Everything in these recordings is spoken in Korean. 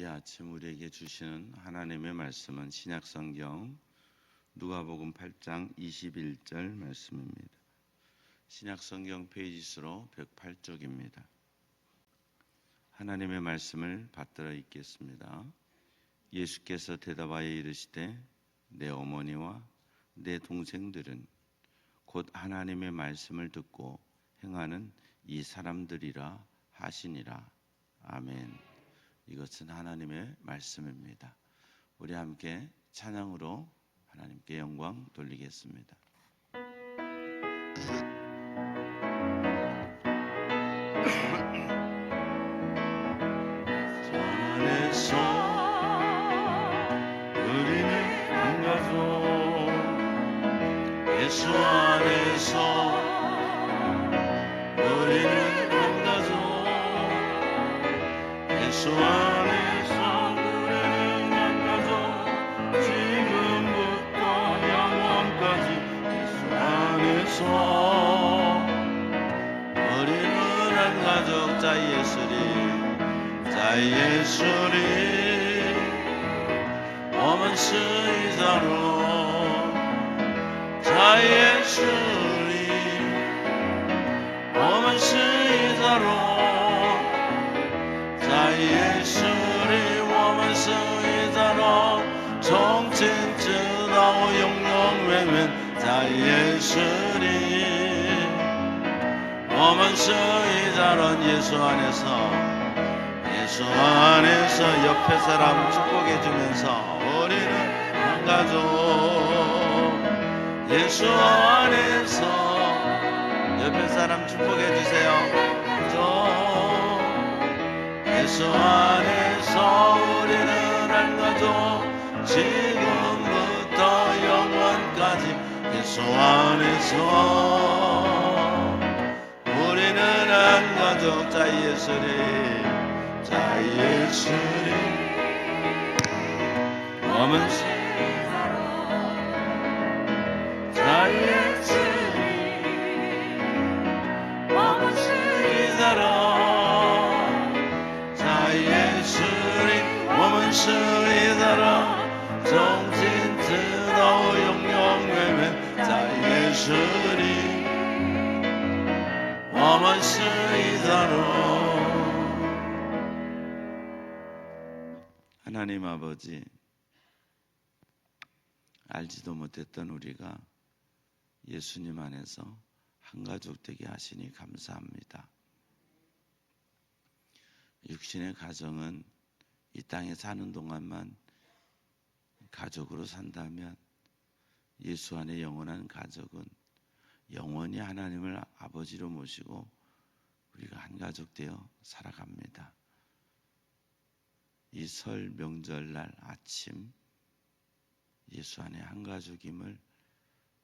이 아침 우리에게 주시는 하나님의 말씀은 신약성경 누가복음 8장 21절 말씀입니다. 신약성경 페이지 수로 108쪽입니다. 하나님의 말씀을 받들어 읽겠습니다. 예수께서 대답하여 이르시되 내 어머니와 내 동생들은 곧 하나님의 말씀을 듣고 행하는 이 사람들이라 하시니라. 아멘. 이것은 하나님의 말씀입니다. 우리 함께 찬양으로 하나님께 영광 돌리겠습니다. 주 안에서 우리는 한 가족, 예수 안에서 우리는 한 가족, 예수 안에서 우리는 한 가족, 지금부터 영원까지 예수 안에서 우리는 한 가족. 자 예수리我们是一家人，在耶稣里我们是一家人，在耶稣里我们是一家人，从今直到永永远远，在耶稣里我们是一家人。예수 안에서 옆에 사람 축복해 주면서 우리는 한 가족. 예수 안에서 옆에 사람 축복해 주세요. 예수 안에서 우리는 한 가족, 지금부터 영원까지 예수 안에서 우리는 한 가족. 자 예수리我们是在耶稣里我们是一家人，在耶稣里我们是一家人，从今直到永永远远，在耶稣里我们是一家人。하나님 아버지, 알지도 못했던 우리가 예수님 안에서 한가족 되게 하시니 감사합니다. 육신의 가정은 이 땅에 사는 동안만 가족으로 산다면 예수 안에 영원한 가족은 영원히 하나님을 아버지로 모시고 우리가 한가족 되어 살아갑니다. 이 설 명절날 아침 예수 안에 한가족임을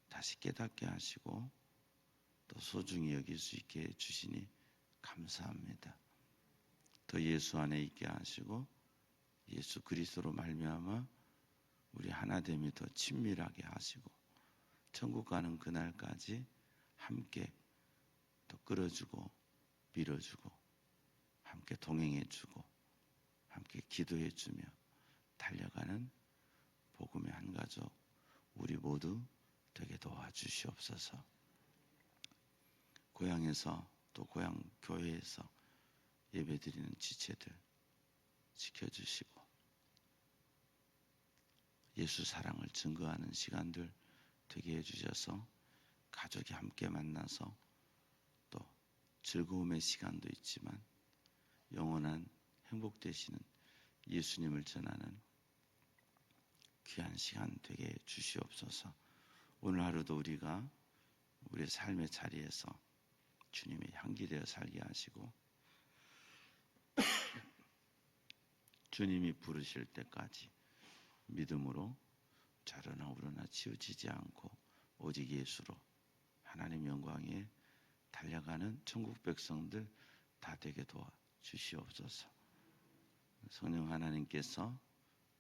다시 깨닫게 하시고 또 소중히 여길 수 있게 해주시니 감사합니다. 더 예수 안에 있게 하시고 예수 그리스도로 말미암아 우리 하나됨이 더 친밀하게 하시고 천국 가는 그날까지 함께 또 끌어주고 밀어주고 함께 동행해주고 함께 기도해주며 달려가는 복음의 한 가족 우리 모두 되게 도와주시옵소서. 고향에서 또 고향 교회에서 예배드리는 지체들 지켜주시고 예수 사랑을 증거하는 시간들 되게 해주셔서 가족이 함께 만나서 또 즐거움의 시간도 있지만 영원한 행복 되시는 예수님을 전하는 귀한 시간 되게 주시옵소서. 오늘 하루도 우리가 우리의 삶의 자리에서 주님의 향기 되어 살게 하시고 주님이 부르실 때까지 믿음으로 좌로나 우로나 치우치지 않고 오직 예수로 하나님 영광에 달려가는 천국 백성들 다 되게 도와주시옵소서. 성령 하나님께서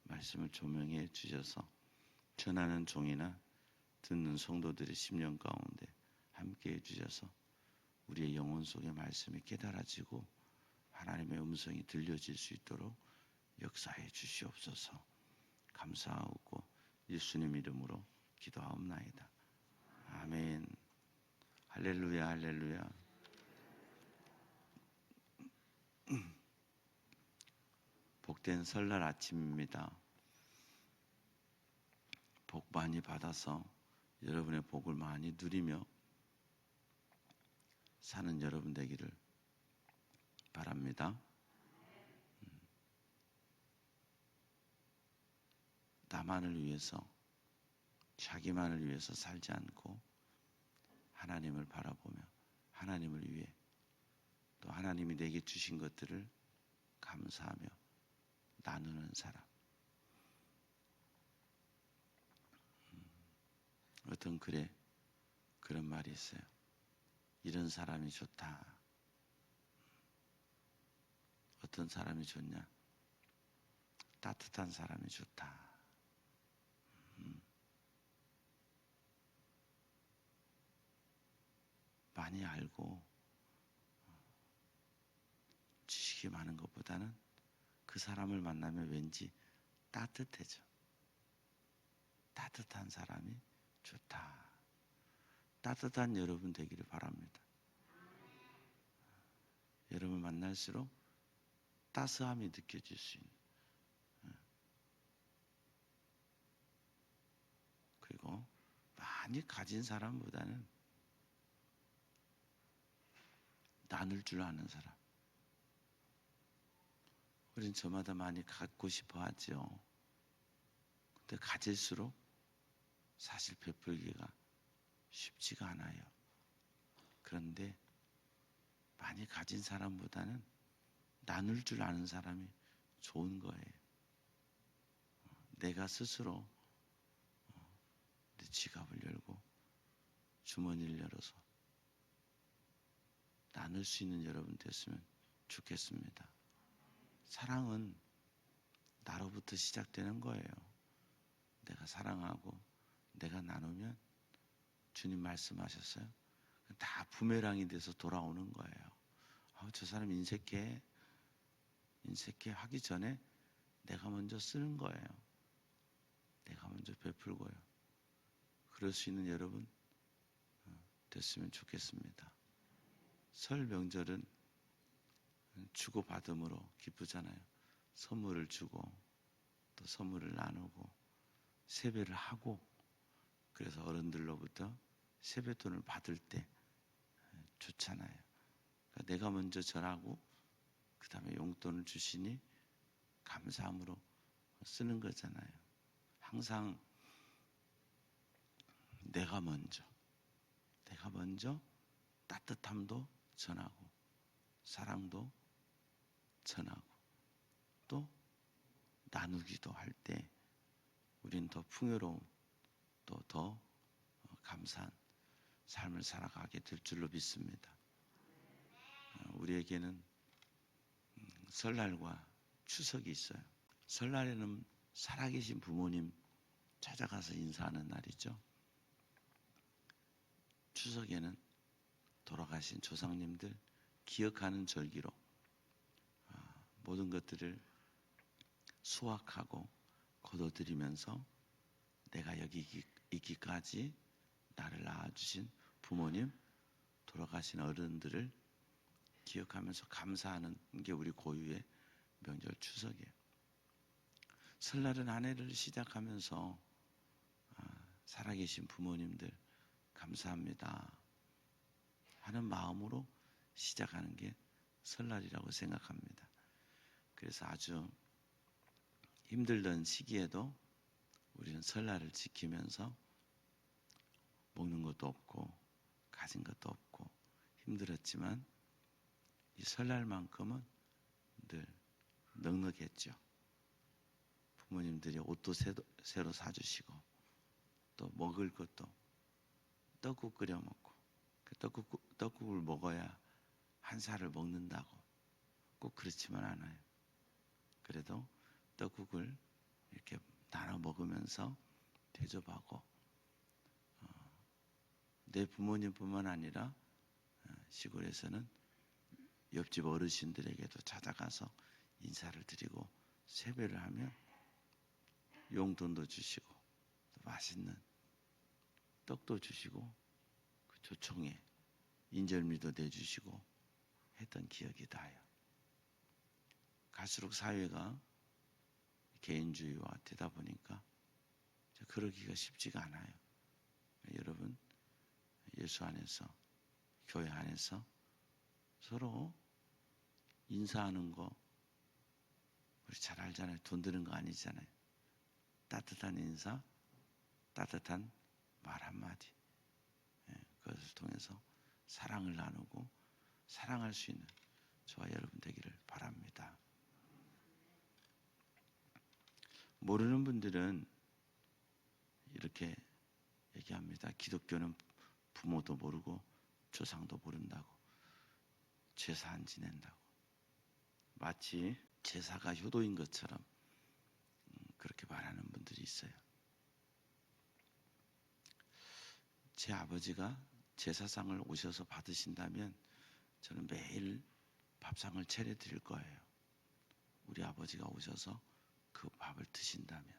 말씀을 조명해 주셔서 전하는 종이나 듣는 성도들의 심령 가운데 함께해 주셔서 우리의 영혼 속의 말씀이 깨달아지고 하나님의 음성이 들려질 수 있도록 역사해 주시옵소서. 감사하고 예수님 이름으로 기도하옵나이다. 아멘. 할렐루야, 할렐루야. 복된 설날 아침입니다. 복 많이 받아서 여러분의 복을 많이 누리며 사는 여러분 되기를 바랍니다. 나만을 위해서, 자기만을 위해서 살지 않고 하나님을 바라보며 하나님을 위해 또 하나님이 내게 주신 것들을 감사하며 나누는 사람. 어떤 글에 그런 말이 있어요. 이런 사람이 좋다. 어떤 사람이 좋냐? 따뜻한 사람이 좋다. 많이 알고 지식이 많은 것보다는 그 사람을 만나면 왠지 따뜻해져. 따뜻한 사람이 좋다. 따뜻한 여러분 되기를 바랍니다. 여러분 만날수록 따스함이 느껴질 수 있는, 그리고 많이 가진 사람보다는 나눌 줄 아는 사람. 우린 저마다 많이 갖고 싶어 하죠. 근데 가질수록 사실 베풀기가 쉽지가 않아요. 그런데 많이 가진 사람보다는 나눌 줄 아는 사람이 좋은 거예요. 내가 스스로 내 지갑을 열고 주머니를 열어서 나눌 수 있는 여러분 됐으면 좋겠습니다. 사랑은 나로부터 시작되는 거예요. 내가 사랑하고 내가 나누면 주님 말씀하셨어요. 다 부메랑이 돼서 돌아오는 거예요. 저 사람 인색해 하기 전에 내가 먼저 쓰는 거예요. 내가 먼저 베풀고요. 그럴 수 있는 여러분 됐으면 좋겠습니다. 설 명절은 주고받음으로 기쁘잖아요. 선물을 주고 또 선물을 나누고 세배를 하고, 그래서 어른들로부터 세뱃돈을 받을 때 좋잖아요. 그러니까 내가 먼저 절하고 그 다음에 용돈을 주시니 감사함으로 쓰는 거잖아요. 항상 내가 먼저 따뜻함도 전하고 사랑도 전하고 또 나누기도 할 때 우린 더 풍요로운 또 더 감사한 삶을 살아가게 될 줄로 믿습니다. 우리에게는 설날과 추석이 있어요. 설날에는 살아계신 부모님 찾아가서 인사하는 날이죠. 추석에는 돌아가신 조상님들 기억하는 절기로 모든 것들을 수확하고 거둬들이면서 내가 여기 있기까지 나를 낳아주신 부모님, 돌아가신 어른들을 기억하면서 감사하는 게 우리 고유의 명절 추석이에요. 설날은 한 해를 시작하면서 살아계신 부모님들 감사합니다 하는 마음으로 시작하는 게 설날이라고 생각합니다. 그래서 아주 힘들던 시기에도 우리는 설날을 지키면서 먹는 것도 없고 가진 것도 없고 힘들었지만 이 설날만큼은 늘 넉넉했죠. 부모님들이 옷도 새로 사주시고 또 먹을 것도 떡국 끓여 먹고 그 떡국을 먹어야 한 살을 먹는다고 꼭 그렇지만 않아요. 그래도 떡국을 이렇게 나눠 먹으면서 대접하고 내 부모님뿐만 아니라 시골에서는 옆집 어르신들에게도 찾아가서 인사를 드리고 세배를 하면 용돈도 주시고 또 맛있는 떡도 주시고 그 조총에 인절미도 내주시고 했던 기억이 나요. 갈수록 사회가 개인주의와 되다 보니까 그러기가 쉽지가 않아요. 여러분, 예수 안에서, 교회 안에서 서로 인사하는 거 우리 잘 알잖아요. 돈 드는 거 아니잖아요. 따뜻한 인사, 따뜻한 말 한마디, 그것을 통해서 사랑을 나누고 사랑할 수 있는 저와 여러분 되기를 바랍니다. 모르는 분들은 이렇게 얘기합니다. 기독교는 부모도 모르고 조상도 모른다고, 제사 안 지낸다고, 마치 제사가 효도인 것처럼 그렇게 말하는 분들이 있어요. 제 아버지가 제사상을 오셔서 받으신다면 저는 매일 밥상을 차려드릴 거예요. 우리 아버지가 오셔서 그 밥을 드신다면.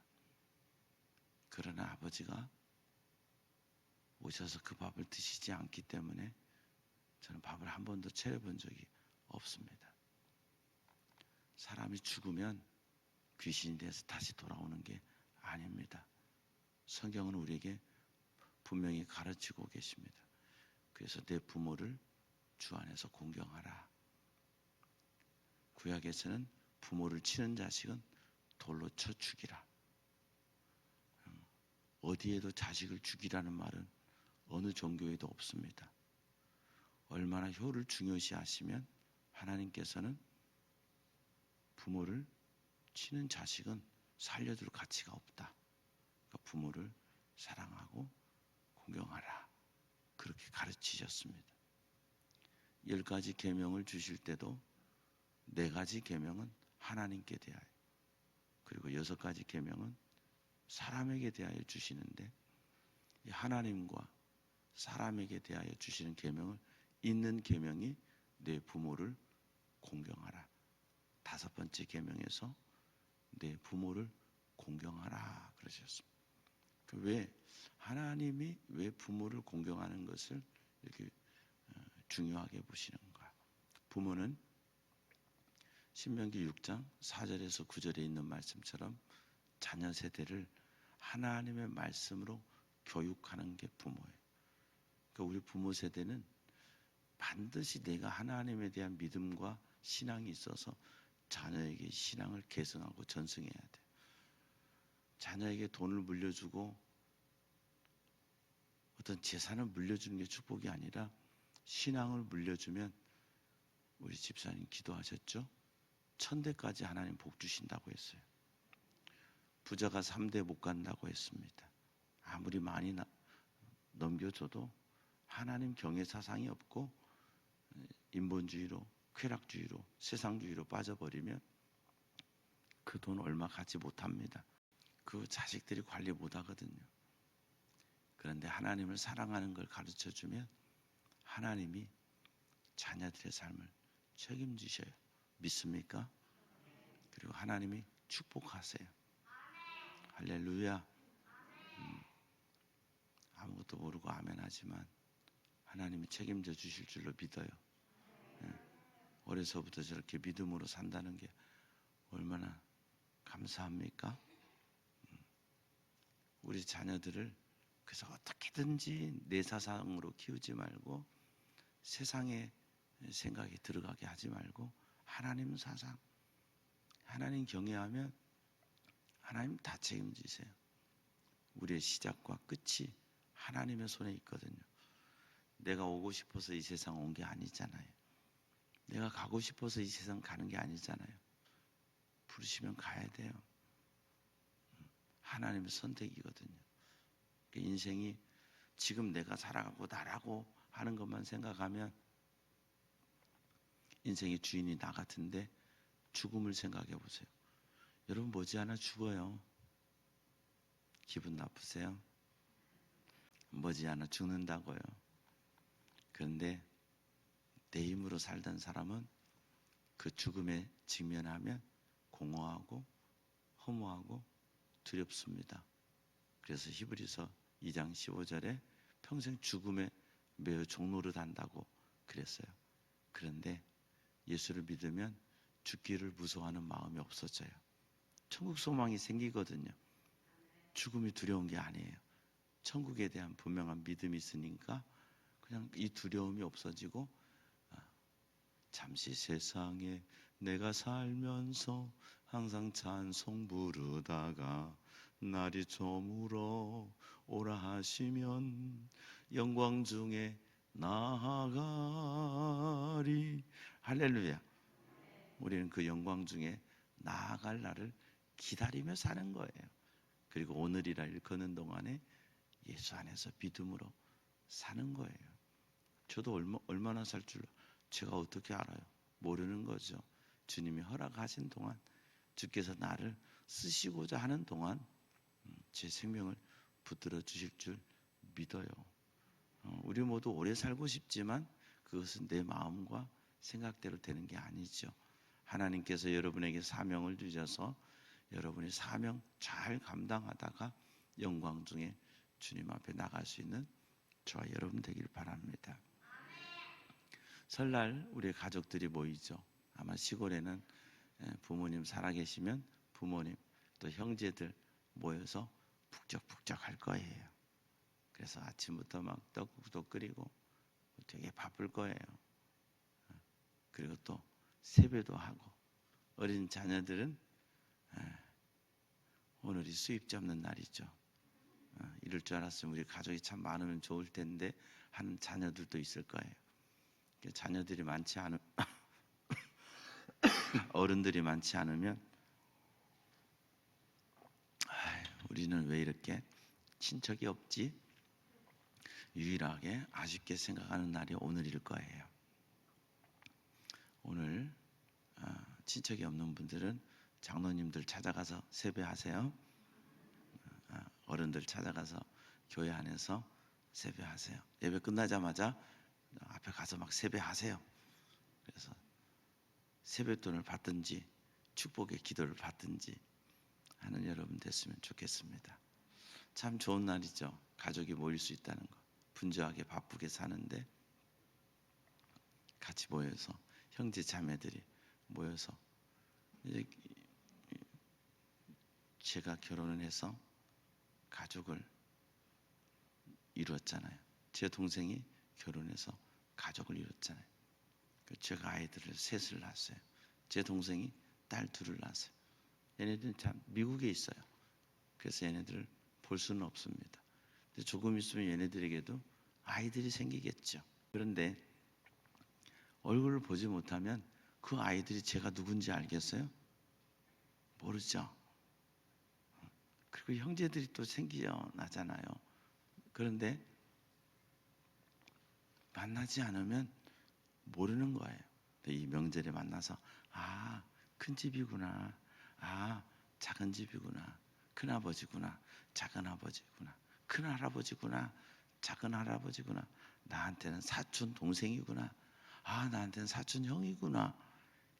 그러나 아버지가 오셔서 그 밥을 드시지 않기 때문에 저는 밥을 한 번도 차려본 적이 없습니다. 사람이 죽으면 귀신이 돼서 다시 돌아오는 게 아닙니다. 성경은 우리에게 분명히 가르치고 계십니다. 그래서 내 부모를 주 안에서 공경하라. 구약에서는 부모를 치는 자식은 돌로 쳐 죽이라. 어디에도 자식을 죽이라는 말은 어느 종교에도 없습니다. 얼마나 효를 중요시 하시면 하나님께서는 부모를 치는 자식은 살려둘 가치가 없다. 그러니까 부모를 사랑하고 공경하라. 그렇게 가르치셨습니다. 10가지 계명을 주실 때도 4가지 계명은 하나님께 대하여, 그리고 6가지 계명은 사람에게 대하여 주시는데, 이 하나님과 사람에게 대하여 주시는 계명을 있는 계명이 내 부모를 공경하라. 5번째 계명에서 내 부모를 공경하라 그러셨습니다. 왜 하나님이 왜 부모를 공경하는 것을 이렇게 중요하게 보시는가? 부모는 신명기 6장 4절에서 9절에 있는 말씀처럼 자녀 세대를 하나님의 말씀으로 교육하는 게 부모예요. 그러니까 우리 부모 세대는 반드시 내가 하나님에 대한 믿음과 신앙이 있어서 자녀에게 신앙을 계승하고 전승해야 돼요. 자녀에게 돈을 물려주고 어떤 재산을 물려주는 게 축복이 아니라 신앙을 물려주면, 우리 집사님 기도하셨죠? 1000대까지 하나님 복 주신다고 했어요. 부자가 3대 못 간다고 했습니다. 아무리 많이 넘겨줘도 하나님 경외 사상이 없고 인본주의로, 쾌락주의로, 세상주의로 빠져버리면 그 돈 얼마 갖지 못합니다. 그 자식들이 관리 못하거든요. 그런데 하나님을 사랑하는 걸 가르쳐주면 하나님이 자녀들의 삶을 책임지셔요. 믿습니까? 그리고 하나님이 축복하세요. 할렐루야. 아무것도 모르고 아멘 하지만 하나님이 책임져 주실 줄로 믿어요. 어려서부터 저렇게 믿음으로 산다는 게 얼마나 감사합니까? 우리 자녀들을 그래서 어떻게든지 내 사상으로 키우지 말고 세상의 생각에 들어가게 하지 말고 하나님 사상, 하나님 경외하면 하나님 다 책임지세요. 우리의 시작과 끝이 하나님의 손에 있거든요. 내가 오고 싶어서 이 세상 온 게 아니잖아요. 내가 가고 싶어서 이 세상 가는 게 아니잖아요. 부르시면 가야 돼요. 하나님의 선택이거든요. 인생이 지금 내가 살아가고 나라고 하는 것만 생각하면 인생의 주인이 나 같은데, 죽음을 생각해 보세요. 여러분 머지않아 죽어요. 기분 나쁘세요? 머지않아 죽는다고요. 그런데 내 힘으로 살던 사람은 그 죽음에 직면하면 공허하고 허무하고 두렵습니다. 그래서 히브리서 2장 15절에 평생 죽음에 매여 종노릇한다고 그랬어요. 그런데 예수를 믿으면 죽기를 무서워하는 마음이 없어져요. 천국 소망이 생기거든요. 죽음이 두려운 게 아니에요. 천국에 대한 분명한 믿음이 있으니까 그냥 이 두려움이 없어지고, 잠시 세상에 내가 살면서 항상 찬송 부르다가 날이 저물어 오라 하시면 영광 중에 나아가리. 할렐루야. 우리는 그 영광 중에 나아갈 날을 기다리며 사는 거예요. 그리고 오늘이라 일컫는 동안에 예수 안에서 믿음으로 사는 거예요. 저도 얼마나 살 줄 제가 어떻게 알아요? 모르는 거죠. 주님이 허락하신 동안, 주께서 나를 쓰시고자 하는 동안 제 생명을 붙들어 주실 줄 믿어요. 우리 모두 오래 살고 싶지만 그것은 내 마음과 생각대로 되는 게 아니죠. 하나님께서 여러분에게 사명을 주셔서 여러분이 사명 잘 감당하다가 영광 중에 주님 앞에 나갈 수 있는 저와 여러분 되길 바랍니다. 설날 우리 가족들이 모이죠. 아마 시골에는 부모님 살아계시면 부모님 또 형제들 모여서 북적북적 할 거예요. 그래서 아침부터 막 떡국도 끓이고 되게 바쁠 거예요. 그리고 또 세배도 하고, 어린 자녀들은 오늘이 수입 잡는 날이죠. 이럴 줄 알았으면 우리 가족이 참 많으면 좋을 텐데 하는 자녀들도 있을 거예요. 자녀들이 많지 않은 어른들이 많지 않으면 우리는 왜 이렇게 친척이 없지? 유일하게 아쉽게 생각하는 날이 오늘일 거예요. 오늘 친척이 없는 분들은 장로님들 찾아가서 세배하세요. 어른들 찾아가서 교회 안에서 세배하세요. 예배 끝나자마자 앞에 가서 막 세배하세요. 그래서 세뱃돈을 받든지 축복의 기도를 받든지 하는 여러분 됐으면 좋겠습니다. 참 좋은 날이죠. 가족이 모일 수 있다는 거. 분주하게 바쁘게 사는데 같이 모여서, 형제 자매들이 모여서, 이제 제가 결혼을 해서 가족을 이루었잖아요. 제 동생이 결혼해서 가족을 이뤘잖아요. 제가 아이들을 셋을 낳았어요. 제 동생이 딸 둘을 낳았어요. 얘네들은 참 미국에 있어요. 그래서 얘네들을 볼 수는 없습니다. 조금 있으면 얘네들에게도 아이들이 생기겠죠. 그런데 얼굴을 보지 못하면 그 아이들이 제가 누군지 알겠어요? 모르죠. 그리고 형제들이 또 생겨나잖아요. 그런데 만나지 않으면 모르는 거예요. 이 명절에 만나서 큰 집이구나, 작은 집이구나, 큰 아버지구나, 작은 아버지구나, 큰 할아버지구나, 작은 할아버지구나, 나한테는 사촌 동생이구나, 나한테는 사촌 형이구나,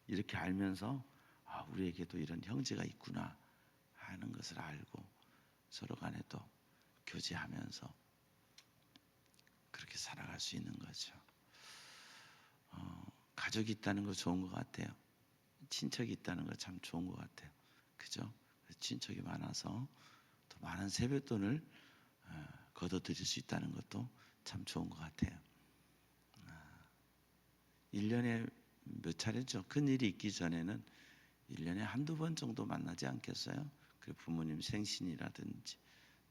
이렇게 알면서 우리에게도 이런 형제가 있구나 하는 것을 알고 서로 간에 또 교제하면서 그렇게 살아갈 수 있는 거죠. 가족이 있다는 거 좋은 것 같아요. 친척이 있다는 거 참 좋은 것 같아요. 그죠? 친척이 많아서 더 많은 세뱃돈을 걷어들일 수 있다는 것도 참 좋은 것 같아요. 1년에 몇 차례죠? 큰일이 있기 전에는 1년에 한두 번 정도 만나지 않겠어요? 그 부모님 생신이라든지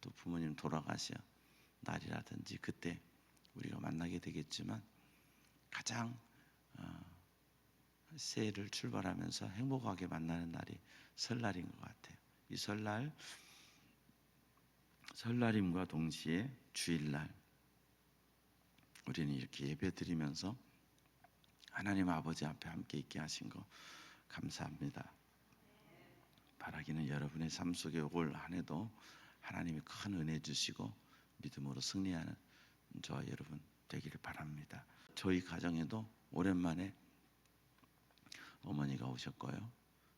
또 부모님 돌아가셔 날이라든지 그때 우리가 만나게 되겠지만 가장 새해를 출발하면서 행복하게 만나는 날이 설날인 것 같아요. 이 설날임과 동시에 주일날 우리는 이렇게 예배드리면서 하나님 아버지 앞에 함께 있게 하신 거 감사합니다. 바라기는 여러분의 삶 속에 올 한 해도 하나님이 큰 은혜 주시고 믿음으로 승리하는 저와 여러분 되기를 바랍니다. 저희 가정에도 오랜만에 어머니가 오셨고요.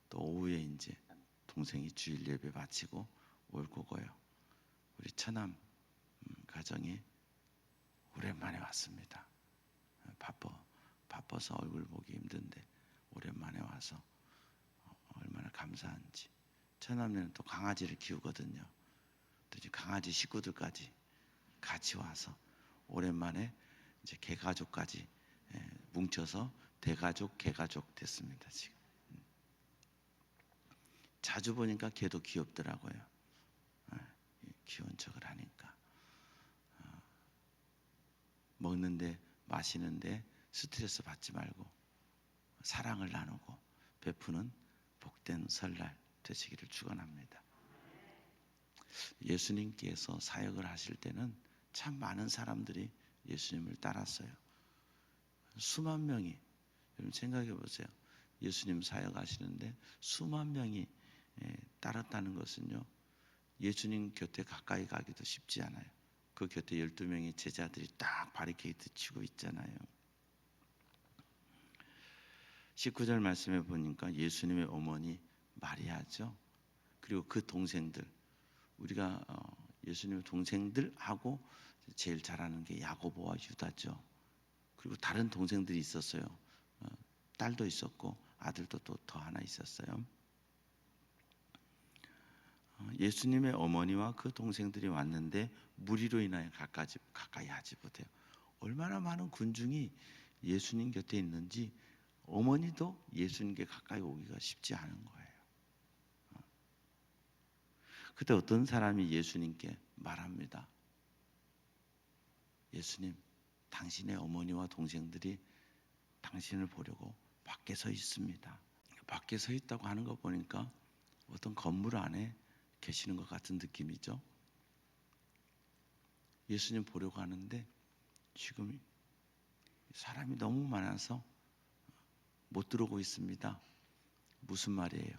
또 오후에 이제 동생이 주일 예배 마치고 올 거고요. 우리 처남 가정이 오랜만에 왔습니다. 바빠서 얼굴 보기 힘든데 오랜만에 와서 얼마나 감사한지. 처남네는 또 강아지를 키우거든요. 또 이제 강아지 식구들까지 같이 와서 오랜만에 이제 개가족까지 뭉쳐서 대가족, 개가족 됐습니다. 지금 자주 보니까 개도 귀엽더라고요. 귀여운 척을 하니까. 먹는데 마시는데 스트레스 받지 말고 사랑을 나누고 베푸는 복된 설날 되시기를 축원합니다. 예수님께서 사역을 하실 때는 참 많은 사람들이 예수님을 따랐어요. 수만 명이, 여러분 생각해 보세요. 예수님 사역하시는데 수만 명이 따랐다는 것은요, 예수님 곁에 가까이 가기도 쉽지 않아요. 그 곁에 12명의 제자들이 딱 바리케이트 치고 있잖아요. 19절 말씀에 보니까 예수님의 어머니 마리아죠. 그리고 그 동생들, 우리가 예수님의 동생들하고 제일 잘하는 게 야고보와 유다죠. 그리고 다른 동생들이 있었어요. 딸도 있었고 아들도 또 더 하나 있었어요. 예수님의 어머니와 그 동생들이 왔는데 무리로 인하여 가까이 하지 못해요. 얼마나 많은 군중이 예수님 곁에 있는지 어머니도 예수님께 가까이 오기가 쉽지 않은 거예요. 그때 어떤 사람이 예수님께 말합니다. 예수님, 당신의 어머니와 동생들이 당신을 보려고 밖에 서 있습니다. 밖에 서 있다고 하는 거 보니까 어떤 건물 안에 계시는 것 같은 느낌이죠. 예수님 보려고 하는데 지금 사람이 너무 많아서 못 들어오고 있습니다. 무슨 말이에요?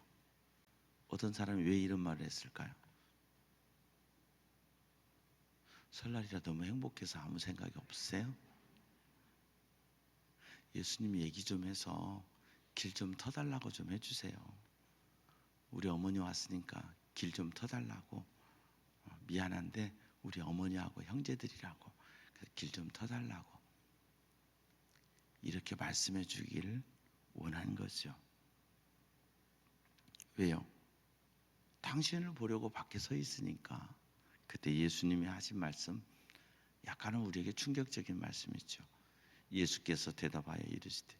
어떤 사람이 왜 이런 말을 했을까요? 설날이라 너무 행복해서 아무 생각이 없으세요? 예수님 얘기 좀 해서 길 좀 터달라고 좀 해주세요. 우리 어머니 왔으니까 길 좀 터달라고. 미안한데 우리 어머니하고 형제들이라고 길 좀 터달라고 이렇게 말씀해 주기를 원한 거죠. 왜요? 당신을 보려고 밖에 서 있으니까. 그때 예수님이 하신 말씀, 약간은 우리에게 충격적인 말씀이죠. 예수께서 대답하여 이르시되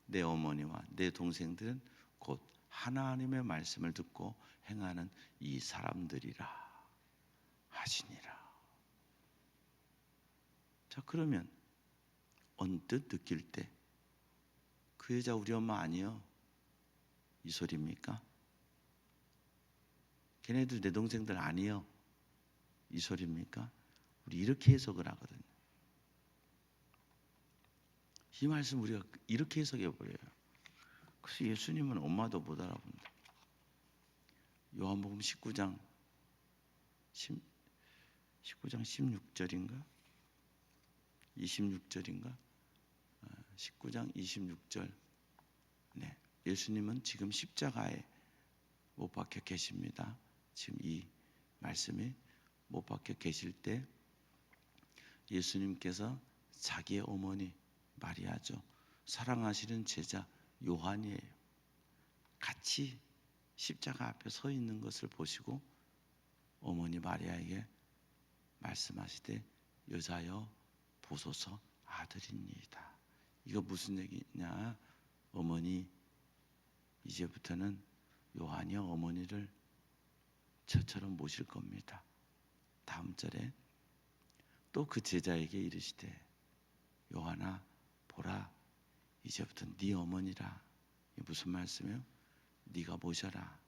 내 어머니와 내 동생들은 곧 하나님의 말씀을 듣고 행하는 이 사람들이라 하시니라. 자, 그러면 언뜻 느낄 때 그 여자 우리 엄마 아니요? 이 소리입니까? 걔네들 내 동생들 아니요? 이 소리입니까? 우리 이렇게 해석을 하거든요. 이 말씀 우리가 이렇게 해석해 버려요. 그래서 예수님은 엄마도 못 알아본다. 요한복음 19장 16절인가? 26절인가? 19장 26절. 네, 예수님은 지금 십자가에 못 박혀 계십니다. 지금 이 말씀이 못 박혀 계실 때 예수님께서 자기의 어머니 마리아죠. 사랑하시는 제자 요한이에요. 같이 십자가 앞에 서 있는 것을 보시고 어머니 마리아에게 말씀하시되 여자여 보소서 아들입니다. 이거 무슨 얘기냐? 어머니 이제부터는 요한이요 어머니를 저처럼 모실 겁니다. 다음 절에 또 그 제자에게 이르시되 요한아 보라 이제부터 네 어머니라. 이게 무슨 말씀이에요? 네가 모셔라.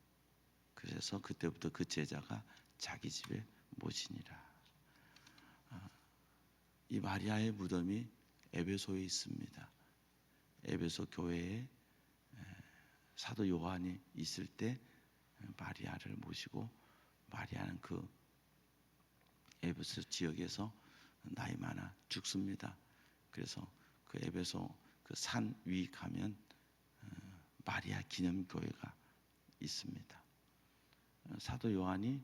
그래서 그때부터 그 제자가 자기 집에 모시니라. 이 마리아의 무덤이 에베소에 있습니다. 에베소 교회에 사도 요한이 있을 때 마리아를 모시고 마리아는 그 에베소 지역에서 나이 많아 죽습니다. 그래서 그 에베소 그 산 위 가면 마리아 기념교회가 있습니다. 사도 요한이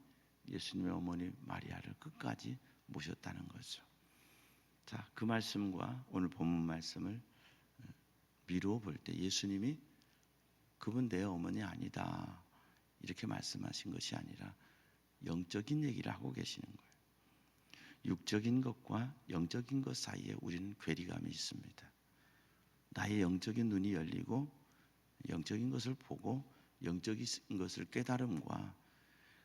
예수님의 어머니 마리아를 끝까지 모셨다는 거죠. 자, 그 말씀과 오늘 본문 말씀을 미루어 볼 때 예수님이 그분 내 어머니 아니다 이렇게 말씀하신 것이 아니라 영적인 얘기를 하고 계시는 거예요. 육적인 것과 영적인 것 사이에 우리는 괴리감이 있습니다. 나의 영적인 눈이 열리고 영적인 것을 보고 영적인 것을 깨달음과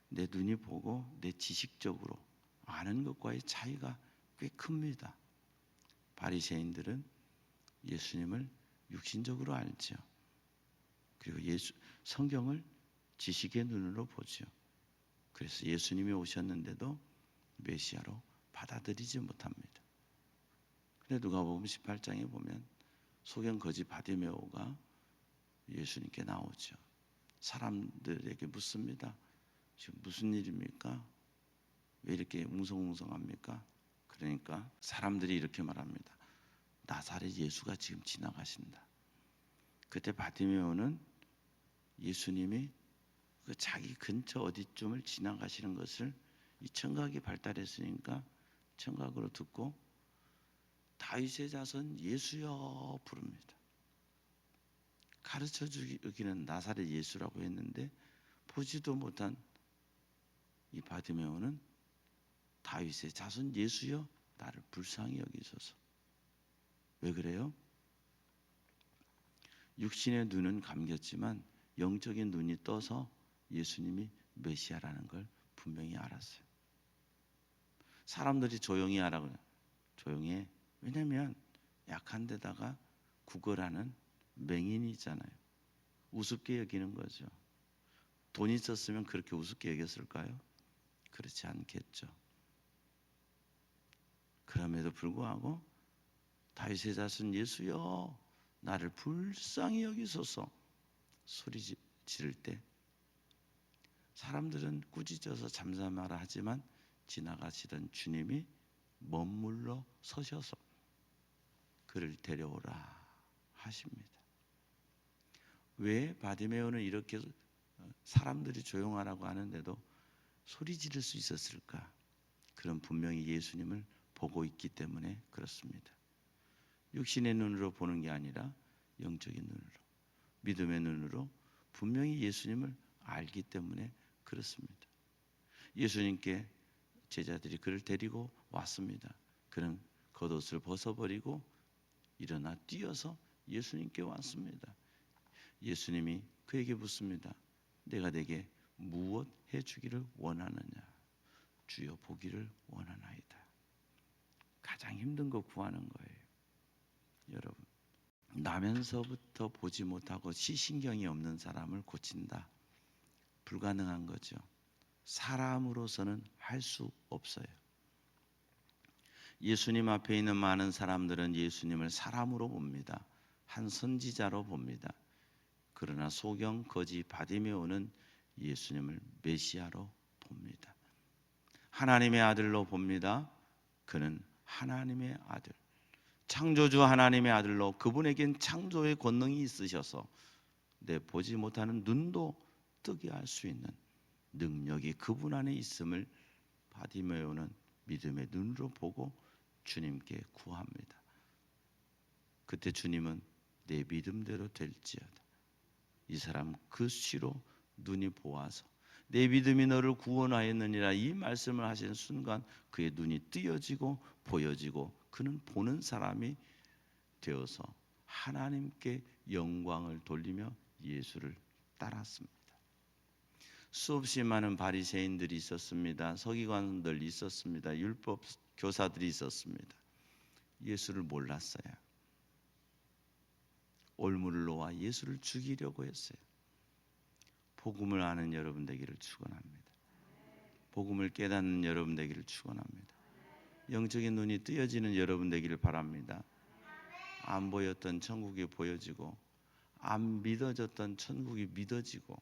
내 눈이 보고 내 지식적으로 아는 것과의 차이가 꽤 큽니다. 바리새인들은 예수님을 육신적으로 알죠. 그리고 성경을 지식의 눈으로 보죠. 그래서 예수님이 오셨는데도 메시아로 받아들이지 못합니다. 근데 누가복음 18장에 보면 소경 거지 바디메오가 예수님께 나오죠. 사람들에게 묻습니다. 지금 무슨 일입니까? 왜 이렇게 웅성웅성합니까? 그러니까 사람들이 이렇게 말합니다. 나사렛 예수가 지금 지나가신다. 그때 바디메오는 예수님이 그 자기 근처 어디쯤을 지나가시는 것을 이 청각이 발달했으니까 청각으로 듣고 다윗의 자손 예수여 부릅니다. 가르쳐 주기는 나사렛 예수라고 했는데 보지도 못한 이 바디메오는 다윗의 자손 예수여 나를 불쌍히 여기소서. 왜 그래요? 육신의 눈은 감겼지만 영적인 눈이 떠서 예수님이 메시아라는 걸 분명히 알았어요. 사람들이 조용히 하라고 해요. 조용히 해. 왜냐하면 약한 데다가 구걸하는 맹인이잖아요. 우습게 여기는 거죠. 돈 있었으면 그렇게 우습게 여겼을까요? 그렇지 않겠죠. 그럼에도 불구하고 다윗의 자손 예수여 나를 불쌍히 여기소서 소리 지를 때 사람들은 꾸짖어서 잠잠하라 하지만 지나가시던 주님이 머물러 서셔서 그를 데려오라 하십니다. 왜 바디메오는 이렇게 사람들이 조용하라고 하는데도 소리 지를 수 있었을까? 그런 분명히 예수님을 보고 있기 때문에 그렇습니다. 육신의 눈으로 보는 게 아니라 영적인 눈으로, 믿음의 눈으로 분명히 예수님을 알기 때문에 그렇습니다. 예수님께 제자들이 그를 데리고 왔습니다. 그는 겉옷을 벗어버리고 일어나 뛰어서 예수님께 왔습니다. 예수님이 그에게 묻습니다. 내가 내게 무엇 해주기를 원하느냐? 주여 보기를 원하나이다. 가장 힘든 거 구하는 거예요. 여러분, 나면서부터 보지 못하고 시신경이 없는 사람을 고친다. 불가능한 거죠. 사람으로서는 할 수 없어요. 예수님 앞에 있는 많은 사람들은 예수님을 사람으로 봅니다. 한 선지자로 봅니다. 그러나 소경 거지 바디메오는 예수님을 메시아로 봅니다. 하나님의 아들로 봅니다. 그는 하나님의 아들, 창조주 하나님의 아들로 그분에겐 창조의 권능이 있으셔서 내 보지 못하는 눈도 뜨게 할 수 있는 능력이 그분 안에 있음을 바디메오는 믿음의 눈으로 보고 주님께 구합니다. 그때 주님은 내 믿음대로 될지어다. 이 사람 그 시로 눈이 보아서 내 믿음이 너를 구원하였느니라 이 말씀을 하시는 순간 그의 눈이 뜨여지고 보여지고 그는 보는 사람이 되어서 하나님께 영광을 돌리며 예수를 따랐습니다. 수없이 많은 바리새인들이 있었습니다. 서기관들 있었습니다. 율법 교사들이 있었습니다. 예수를 몰랐어요. 올무를 놓아 예수를 죽이려고 했어요. 복음을 아는 여러분 되기를 축원합니다. 복음을 깨닫는 여러분 되기를 축원합니다. 영적인 눈이 뜨여지는 여러분 되기를 바랍니다. 안 보였던 천국이 보여지고 안 믿어졌던 천국이 믿어지고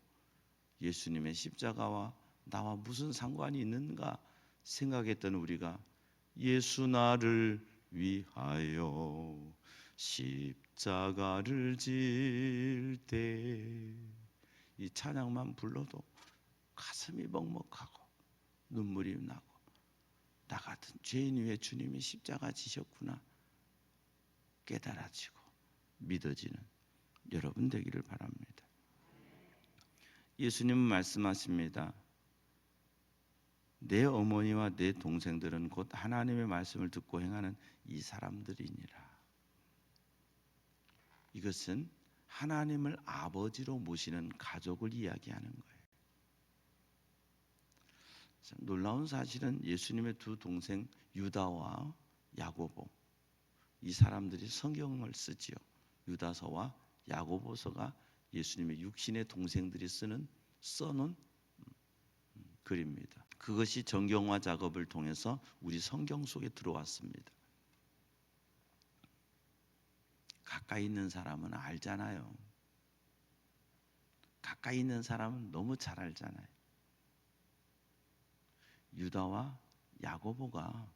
예수님의 십자가와 나와 무슨 상관이 있는가 생각했던 우리가 예수 나를 위하여 십자가를 질 때 이 찬양만 불러도 가슴이 먹먹하고 눈물이 나고 나 같은 죄인 위에 주님이 십자가 지셨구나 깨달아지고 믿어지는 여러분 되기를 바랍니다. 예수님은 말씀하십니다. 내 어머니와 내 동생들은 곧 하나님의 말씀을 듣고 행하는 이 사람들이니라. 이것은 하나님을 아버지로 모시는 가족을 이야기하는 거예요. 놀라운 사실은 예수님의 두 동생 유다와 야고보, 이 사람들이 성경을 쓰지요. 유다서와 야고보서가 예수님의 육신의 동생들이 써놓은 글입니다. 그것이 정경화 작업을 통해서 우리 성경 속에 들어왔습니다. 가까이 있는 사람은 알잖아요. 가까이 있는 사람은 너무 잘 알잖아요. 유다와 야고보가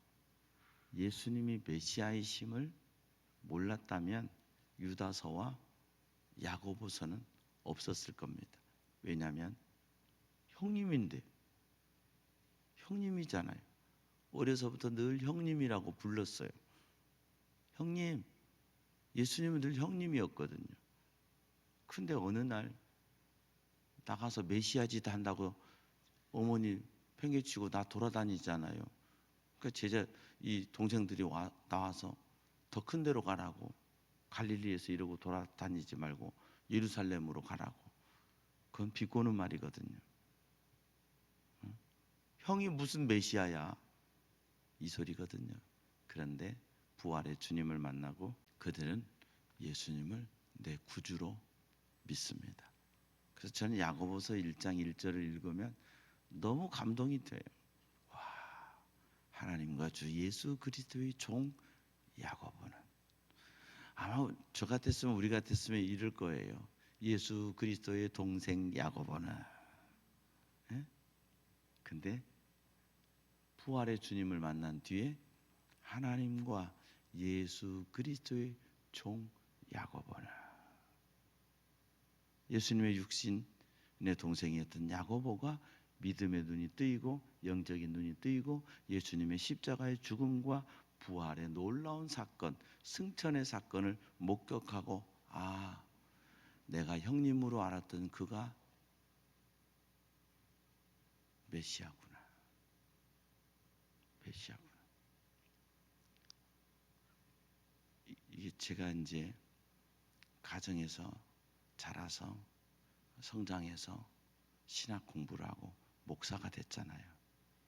예수님이 메시아이심을 몰랐다면 유다서와 야고보서는 없었을 겁니다. 왜냐하면 형님인데, 형님이잖아요. 어려서부터 늘 형님이라고 불렀어요. 형님, 예수님은 늘 형님이었거든요. 근데 어느 날 나가서 메시아 짓 한다고 어머니 팽개치고 나 돌아다니잖아요. 그러니까 이 동생들이 나와서 더 큰 데로 가라고, 갈릴리에서 이러고 돌아다니지 말고 예루살렘으로 가라고. 그건 비꼬는 말이거든요. 형이 무슨 메시아야, 이 소리거든요. 그런데 부활의 주님을 만나고 그들은 예수님을 내 구주로 믿습니다. 그래서 저는 야고보서 1장 1절을 읽으면 너무 감동이 돼요. 와, 하나님과 주 예수 그리스도의 종 야고보는, 아마 저 같았으면, 우리 같았으면 이럴 거예요. 예수 그리스도의 동생 야고보는. 예? 근데 부활의 주님을 만난 뒤에 하나님과 예수 그리스도의 종 야고보는, 예수님의 육신의 동생이었던 야고보가 믿음의 눈이 뜨이고 영적인 눈이 뜨이고 예수님의 십자가의 죽음과 부활의 놀라운 사건, 승천의 사건을 목격하고, 아, 내가 형님으로 알았던 그가 메시아구나. 메시아구나. 이게 제가 이제 가정에서 자라서 성장해서 신학 공부를 하고 목사가 됐잖아요.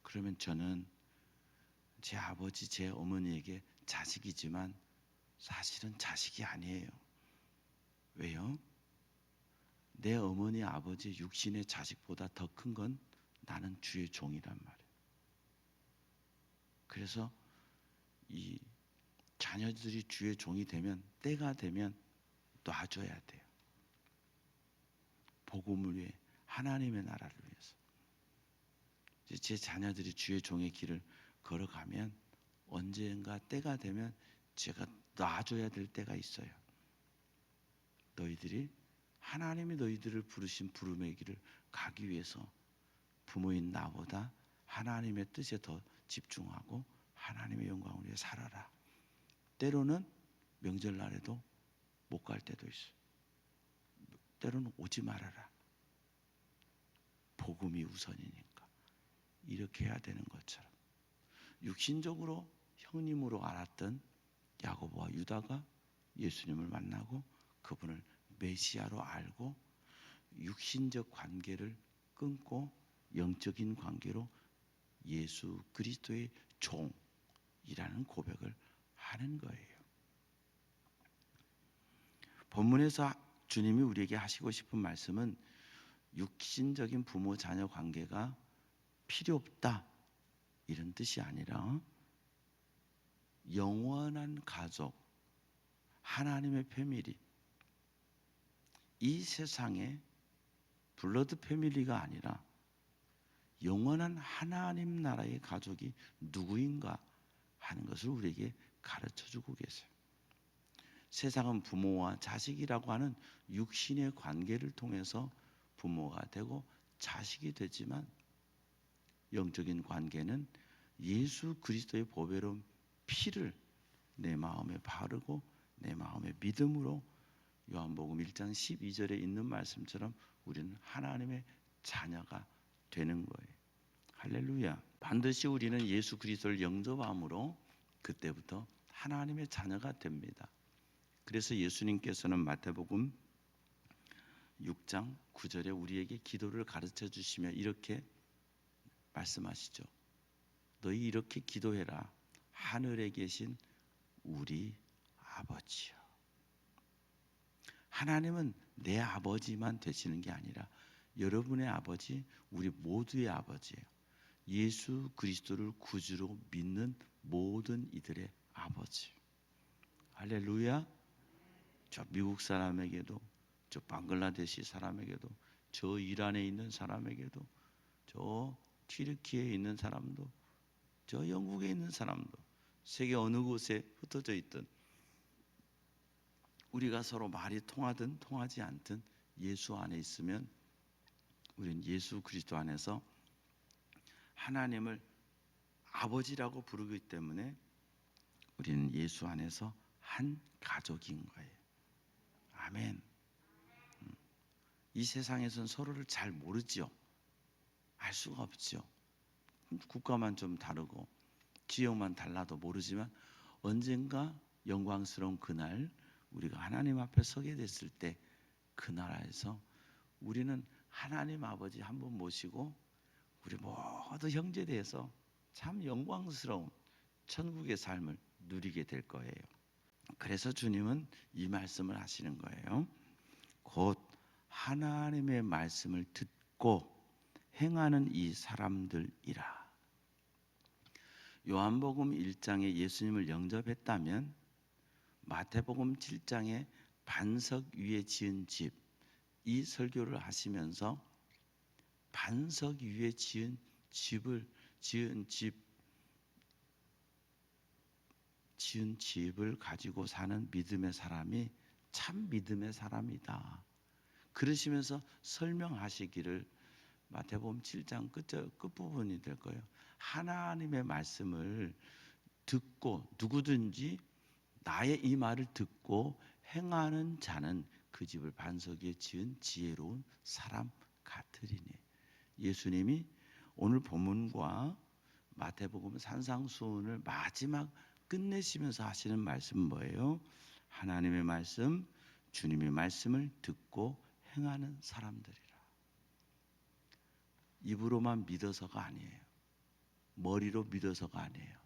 그러면 저는 제 아버지, 제 어머니에게 자식이지만 사실은 자식이 아니에요. 왜요? 내 어머니, 아버지 육신의 자식보다 더 큰 건 나는 주의 종이란 말이에요. 그래서 이 자녀들이 주의 종이 되면, 때가 되면 놔줘야 돼요. 복음을 위해, 하나님의 나라를 위해서. 제 자녀들이 주의 종의 길을 걸어가면 언젠가 때가 되면 제가 놔줘야 될 때가 있어요. 너희들이, 하나님이 너희들을 부르신 부름의 길을 가기 위해서 부모인 나보다 하나님의 뜻에 더 집중하고 하나님의 영광을 위해 살아라. 때로는 명절날에도 못 갈 때도 있어요. 때로는 오지 말아라. 복음이 우선이니까. 이렇게 해야 되는 것처럼 육신적으로 형님으로 알았던 야고보와 유다가 예수님을 만나고 그분을 메시아로 알고 육신적 관계를 끊고 영적인 관계로 예수 그리스도의 종이라는 고백을 하는 거예요. 본문에서 주님이 우리에게 하시고 싶은 말씀은 육신적인 부모 자녀 관계가 필요 없다, 이런 뜻이 아니라 영원한 가족, 하나님의 패밀리, 이 세상에 블러드 패밀리가 아니라 영원한 하나님 나라의 가족이 누구인가 하는 것을 우리에게 가르쳐주고 계세요. 세상은 부모와 자식이라고 하는 육신의 관계를 통해서 부모가 되고 자식이 되지만 영적인 관계는 예수 그리스도의 보배로운 피를 내 마음에 바르고 내 마음의 믿음으로 요한복음 1장 12절에 있는 말씀처럼 우리는 하나님의 자녀가 되는 거예요. 할렐루야. 반드시 우리는 예수 그리스도를 영접함으로 그때부터 하나님의 자녀가 됩니다. 그래서 예수님께서는 마태복음 6장 9절에 우리에게 기도를 가르쳐 주시며 이렇게 말씀하시죠. 너희 이렇게 기도해라. 하늘에 계신 우리 아버지요. 하나님은 내 아버지만 되시는 게 아니라 여러분의 아버지, 우리 모두의 아버지예요. 예수 그리스도를 구주로 믿는 모든 이들의 아버지. 할렐루야. 저 미국 사람에게도, 저 방글라데시 사람에게도, 저 이란에 있는 사람에게도, 저 튀르키예에 있는 사람도, 저 영국에 있는 사람도, 세계 어느 곳에 흩어져 있든 우리가 서로 말이 통하든 통하지 않든 예수 안에 있으면 우리는 예수 그리스도 안에서 하나님을 아버지라고 부르기 때문에 우리는 예수 안에서 한 가족인 거예요. 아멘. 이 세상에서는 서로를 잘 모르죠. 알 수가 없죠. 국가만 좀 다르고 지역만 달라도 모르지만 언젠가 영광스러운 그날 우리가 하나님 앞에 서게 됐을 때 그 나라에서 우리는 하나님 아버지 한 분 모시고 우리 모두 형제 돼서 참 영광스러운 천국의 삶을 누리게 될 거예요. 그래서 주님은 이 말씀을 하시는 거예요. 곧 하나님의 말씀을 듣고 행하는 이 사람들이라. 요한복음 1장에 예수님을 영접했다면 마태복음 7장에 반석 위에 지은 집, 이 설교를 하시면서 반석 위에 지은 집을 가지고 사는 믿음의 사람이 참 믿음의 사람이다. 그러시면서 설명하시기를 마태복음 7장 끝부분이 될 거예요. 하나님의 말씀을 듣고 누구든지 나의 이 말을 듣고 행하는 자는 그 집을 반석 위에 지은 지혜로운 사람 같으리니. 예수님이 오늘 본문과 마태복음 산상수훈을 마지막 끝내시면서 하시는 말씀은 뭐예요? 하나님의 말씀, 주님의 말씀을 듣고 행하는 사람들이라. 입으로만 믿어서가 아니에요. 머리로 믿어서가 아니에요.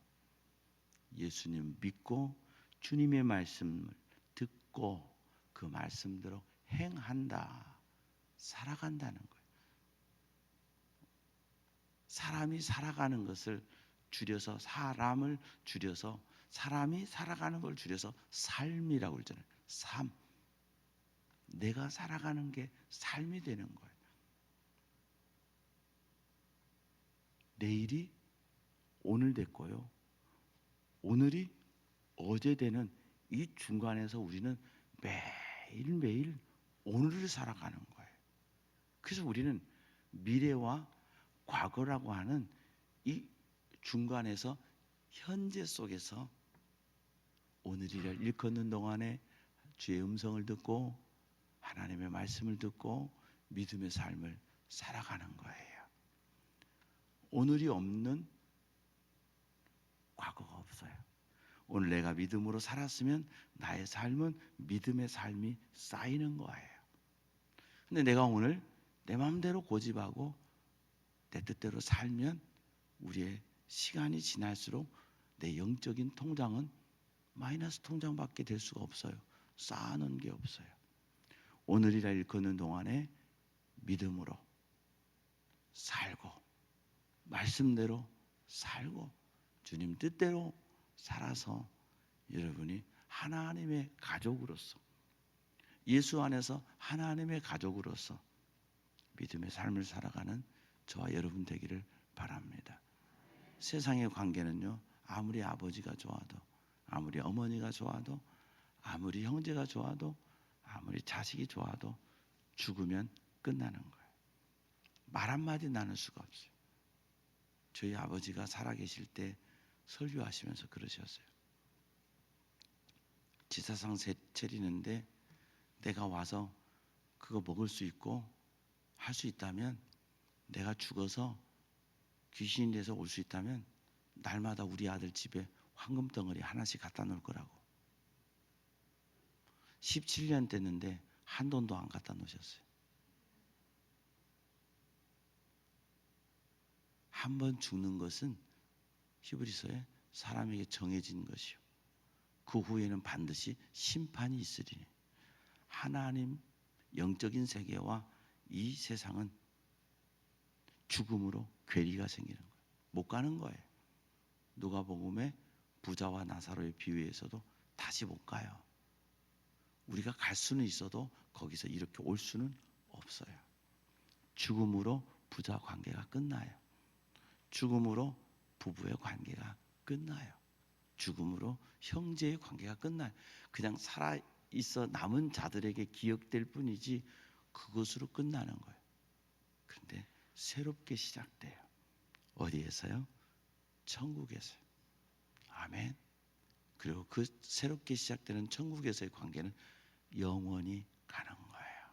예수님 믿고 주님의 말씀을 듣고 그 말씀대로 행한다. 살아간다는 거예요. 사람이 살아가는 것을 줄여서 사람을 줄여서 사람이 살아가는 걸 줄여서 삶이라고 그러잖아요. 삶. 내가 살아가는 게 삶이 되는 거예요. 내일이 오늘 됐고요. 오늘이 어제 되는 이 중간에서 우리는 매일매일 오늘을 살아가는 거예요. 그래서 우리는 미래와 과거라고 하는 이 중간에서 현재 속에서 오늘이를 일컫는 동안에 주의 음성을 듣고 하나님의 말씀을 듣고 믿음의 삶을 살아가는 거예요. 오늘이 없는 과거가 없어요. 오늘 내가 믿음으로 살았으면 나의 삶은 믿음의 삶이 쌓이는 거예요. 근데 내가 오늘 내 마음대로 고집하고 내 뜻대로 살면 우리의 시간이 지날수록 내 영적인 통장은 마이너스 통장밖에 될 수가 없어요. 쌓아놓은 게 없어요. 오늘이라 일컫는 동안에 믿음으로 살고 말씀대로 살고 주님 뜻대로 살아서 여러분이 하나님의 가족으로서 예수 안에서 하나님의 가족으로서 믿음의 삶을 살아가는 저와 여러분 되기를 바랍니다. 세상의 관계는요, 아무리 아버지가 좋아도 아무리 어머니가 좋아도 아무리 형제가 좋아도 아무리 자식이 좋아도 죽으면 끝나는 거예요. 말 한마디 나눌 수가 없어요. 저희 아버지가 살아계실 때 설교하시면서 그러셨어요. 지사상 차리는데 내가 와서 그거 먹을 수 있고 할 수 있다면, 내가 죽어서 귀신이 돼서 올 수 있다면 날마다 우리 아들 집에 황금 덩어리 하나씩 갖다 놓을 거라고. 17년 됐는데 한 돈도 안 갖다 놓으셨어요. 한 번 죽는 것은 히브리서에 사람에게 정해진 것이요, 그 후에는 반드시 심판이 있으리니. 하나님 영적인 세계와 이 세상은 죽음으로 괴리가 생기는 거예요. 못 가는 거예요. 누가복음의 부자와 나사로의 비유에서도 다시 못 가요. 우리가 갈 수는 있어도 거기서 이렇게 올 수는 없어요. 죽음으로 부자 관계가 끝나요. 죽음으로 부부의 관계가 끝나요. 죽음으로 형제의 관계가 끝나요. 그냥 살아 있어 남은 자들에게 기억될 뿐이지 그것으로 끝나는 거예요. 그런데 새롭게 시작돼요. 어디에서요? 천국에서요. 아멘. 그리고 그 새롭게 시작되는 천국에서의 관계는 영원히 가는 거예요.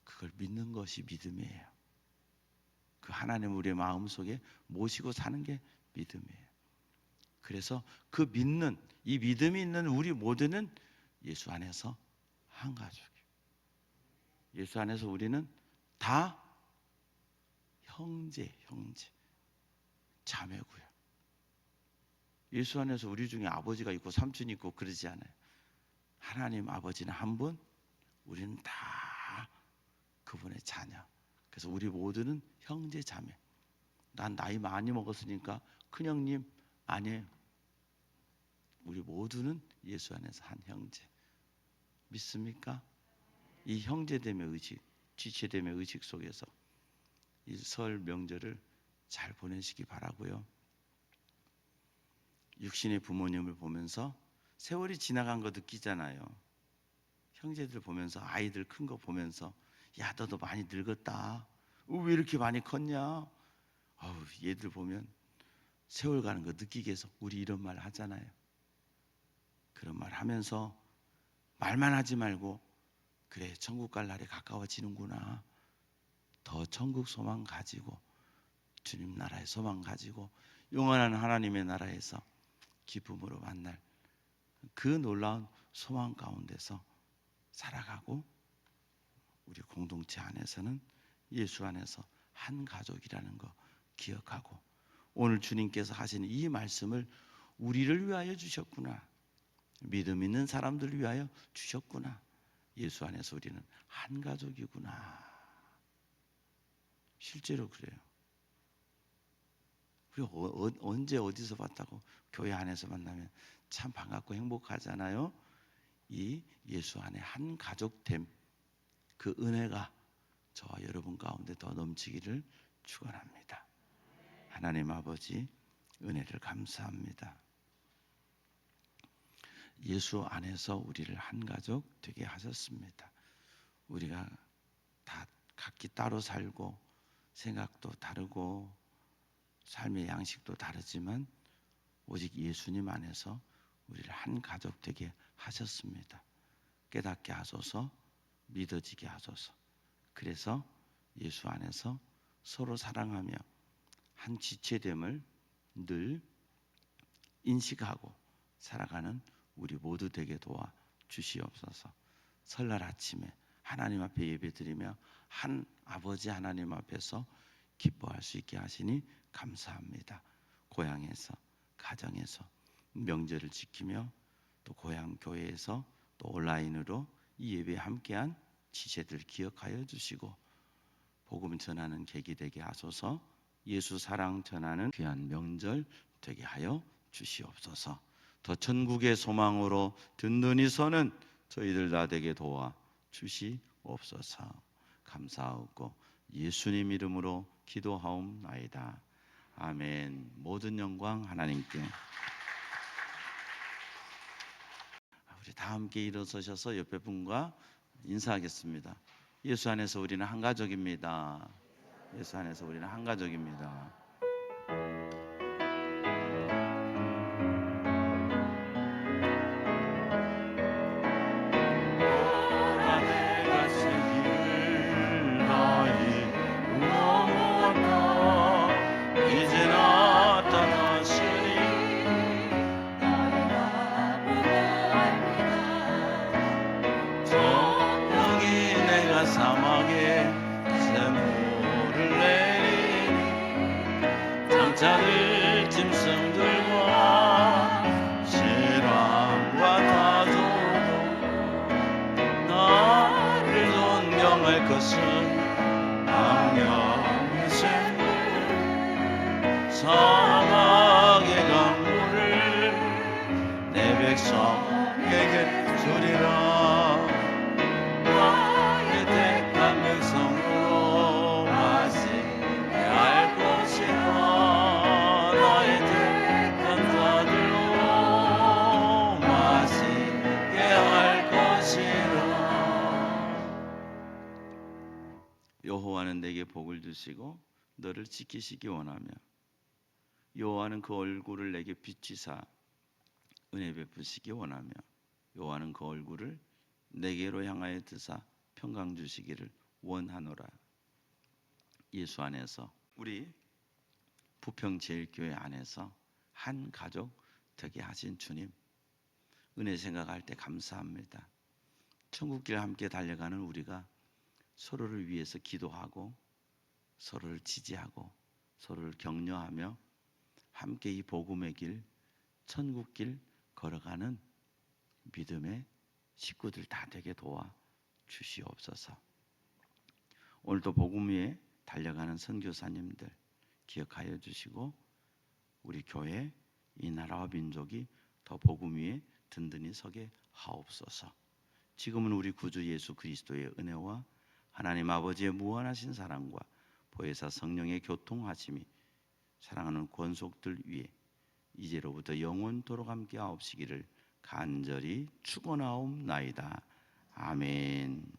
그걸 믿는 것이 믿음이에요. 그 하나님을 우리의 마음속에 모시고 사는 게 믿음이에요. 그래서 그 믿는, 이 믿음이 있는 우리 모두는 예수 안에서 한 가족이에요. 예수 안에서 우리는 다 형제, 자매고요. 예수 안에서 우리 중에 아버지가 있고 삼촌이 있고 그러지 않아요. 하나님 아버지는 한 분, 우리는 다 그분의 자녀. 그래서 우리 모두는 형제, 자매. 난 나이 많이 먹었으니까 큰형님 아니에요. 우리 모두는 예수 안에서 한 형제. 믿습니까? 이 형제됨의 의식, 지체됨의 의식 속에서 이 설 명절을 잘 보내시기 바라고요. 육신의 부모님을 보면서 세월이 지나간 거 느끼잖아요. 형제들 보면서, 아이들 큰 거 보면서, 야 너도 많이 늙었다. 왜 이렇게 많이 컸냐? 얘들 보면 세월 가는 거 느끼게 해서 우리 이런 말 하잖아요. 그런 말 하면서 말만 하지 말고, 그래 천국 갈 날이 가까워지는구나, 더 천국 소망 가지고, 주님 나라의 소망 가지고 영원한 하나님의 나라에서 기쁨으로 만날 그 놀라운 소망 가운데서 살아가고, 우리 공동체 안에서는 예수 안에서 한 가족이라는 거 기억하고, 오늘 주님께서 하시는 이 말씀을 우리를 위하여 주셨구나, 믿음 있는 사람들을 위하여 주셨구나, 예수 안에서 우리는 한 가족이구나. 실제로 그래요. 우리 언제 어디서 봤다고? 교회 안에서 만나면 참 반갑고 행복하잖아요. 이 예수 안에 한 가족됨, 그 은혜가 저와 여러분 가운데 더 넘치기를 축원합니다. 하나님 아버지 은혜를 감사합니다. 예수 안에서 우리를 한 가족 되게 하셨습니다. 우리가 다 각기 따로 살고 생각도 다르고 삶의 양식도 다르지만 오직 예수님 안에서 우리를 한 가족 되게 하셨습니다. 깨닫게 하소서, 믿어지게 하소서. 그래서 예수 안에서 서로 사랑하며 한 지체됨을 늘 인식하고 살아가는 우리 모두 되게 도와 주시옵소서. 설날 아침에 하나님 앞에 예배드리며 한 아버지 하나님 앞에서 기뻐할 수 있게 하시니 감사합니다. 고향에서, 가정에서 명절을 지키며 또 고향 교회에서 또 온라인으로 이 예배에 함께한 지체들 기억하여 주시고 복음 전하는 계기 되게 하소서. 예수 사랑 전하는 귀한 명절 되게 하여 주시옵소서. 더 천국의 소망으로 든든히 서는 저희들 다 되게 도와 주시옵소서. 감사하고 예수님 이름으로 기도하옵나이다. 아멘. 모든 영광 하나님께. 우리 다 함께 일어서셔서 옆에 분과 인사하겠습니다. 예수 안에서 우리는 한 가족입니다. 예수 안에서 우리는 한 가족입니다. 사막에 샘물을 내리니 장차를 짐승들과 실황과 다소도 나를 존경할 것은 악령의 샘물 사막의 강물을 내 백성에게 주리라. 여호와는 내게 복을 주시고 너를 지키시기 원하며 여호와는 그 얼굴을 내게 비추사 은혜 베푸시기 원하며 여호와는 그 얼굴을 내게로 향하여 드사 평강 주시기를 원하노라. 예수 안에서 우리 부평제일교회 안에서 한 가족 되게 하신 주님 은혜 생각할 때 감사합니다. 천국길 함께 달려가는 우리가 서로를 위해서 기도하고 서로를 지지하고 서로를 격려하며 함께 이 복음의 길 천국길 걸어가는 믿음의 식구들 다 되게 도와 주시옵소서. 오늘도 복음 위에 달려가는 선교사님들 기억하여 주시고 우리 교회 이 나라와 민족이 더 복음 위에 든든히 서게 하옵소서. 지금은 우리 구주 예수 그리스도의 은혜와 하나님 아버지의 무한하신 사랑과 보혜사 성령의 교통하심이 사랑하는 권속들 위에 이제로부터 영원토록 함께 하옵시기를 간절히 축원하옵나이다. 아멘.